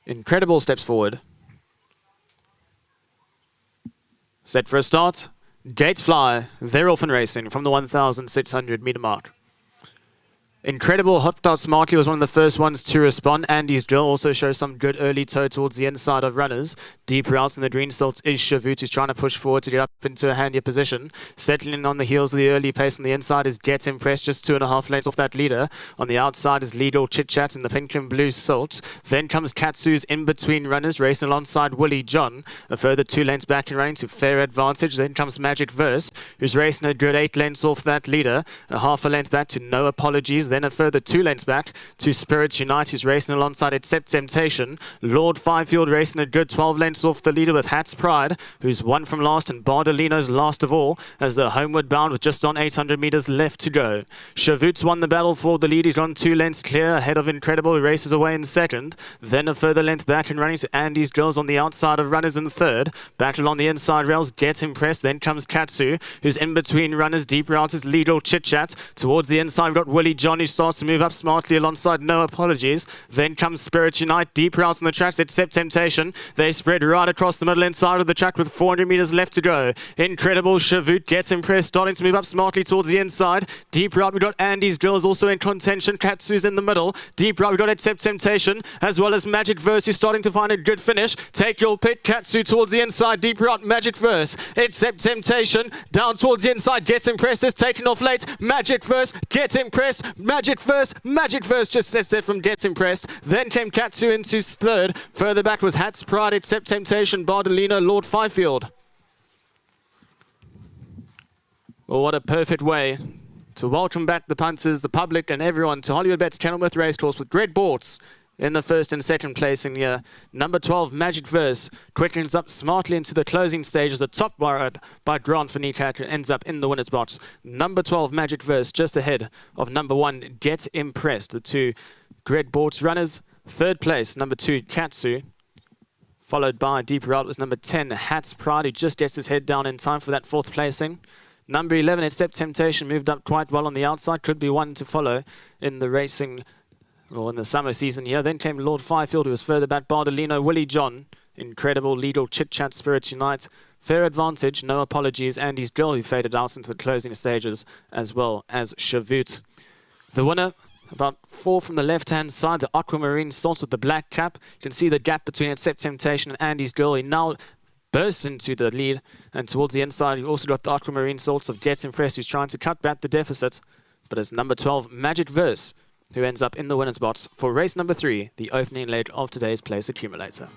Incredible steps forward. Set for a start. Gates fly. They're off and racing from the 1,600 meter mark. Incredible hopped out smartly, was one of the first ones to respond. Andy's drill also shows some good early toe towards the inside of runners. Deep routes in the green salts is Shavut, who's trying to push forward to get up into a handier position. Settling in on the heels of the early pace on the inside is Get Impressed, just 2.5 lengths off that leader. On the outside is Legal Chit Chat in the pink and blue salts. Then comes Katsu's in between runners, racing alongside Willie John. A further 2 lengths back and running to Fair Advantage. Then comes Magic Verse, who's racing a good 8 lengths off that leader. A half a length back to No Apologies. Then a further 2 lengths back to Spirits Unite, who's racing alongside Accept Temptation. Lord Fifield racing a good 12 lengths off the leader with Hat's Pride, who's won from last, and Bardolino's last of all as they're homeward bound with just on 800 metres left to go. Shavut's won the battle for the lead. He's gone 2 lengths clear ahead of Incredible, who races away in second. Then a further length back and running to Andy's Girls on the outside of runners in third. Back along the inside rails, Get Impressed. Then comes Katsu, who's in between runners. Deep route is Legal Chit Chat. Towards the inside, we've got Willie John, who starts to move up smartly alongside No Apologies. Then comes Spirit Unite. Deep routes on the tracks, Accept Temptation. They spread right across the middle inside of the track with 400 metres left to go. Incredible, Shavut Gets Impressed, starting to move up smartly towards the inside. Deep route, we've got Andy's Girls also in contention. Katsu's in the middle. Deep route, we've got Accept Temptation, as well as Magic Verse, who's starting to find a good finish. Take your pick. Katsu towards the inside. Deep route, Magic Verse. Accept Temptation, down towards the inside. Gets Impressed is taken off late. Magic Verse, Get Impressed, Magic Verse. Magic Verse just sets there from Get Impressed. Then came Katsu into third. Further back was Hat's Pride, Accept Temptation, Bardolino, Lord Fifield. Well, what a perfect way to welcome back the punters, the public and everyone to Hollywoodbets Kenilworth Racecourse with Greg Bortz in the first and second place in here. Number 12, Magic Verse, quickens up smartly into the closing stages. The top wire by Grant Fanika ends up in the winner's box. Number 12, Magic Verse, just ahead of number 1, Get Impressed. The 2 Greg Bortz runners. Third place, number 2, Katsu. Followed by Deep Route was number 10, Hat's Pride, who just gets his head down in time for that 4th placing. Number 11, Accept Temptation, moved up quite well on the outside. Could be one to follow in the racing, or in the summer season here. Then came Lord Fifield, who was further back. Bardolino, Willie John, Incredible, Legal Chit Chat, Spirits Unite, Fair Advantage, No Apologies, Andy's Girl, who faded out into the closing stages, as well as Shavut. The winner, about 4 from the left-hand side, the Aquamarine Salts with the black cap. You can see the gap between Accept Temptation and Andy's Girl. He now bursts into the lead, and towards the inside, you've also got the Aquamarine Salts of Get Impressed, who's trying to cut back the deficit. But it's number 12, Magic Verse, who ends up in the winner's box for race number 3, the opening leg of today's place accumulator.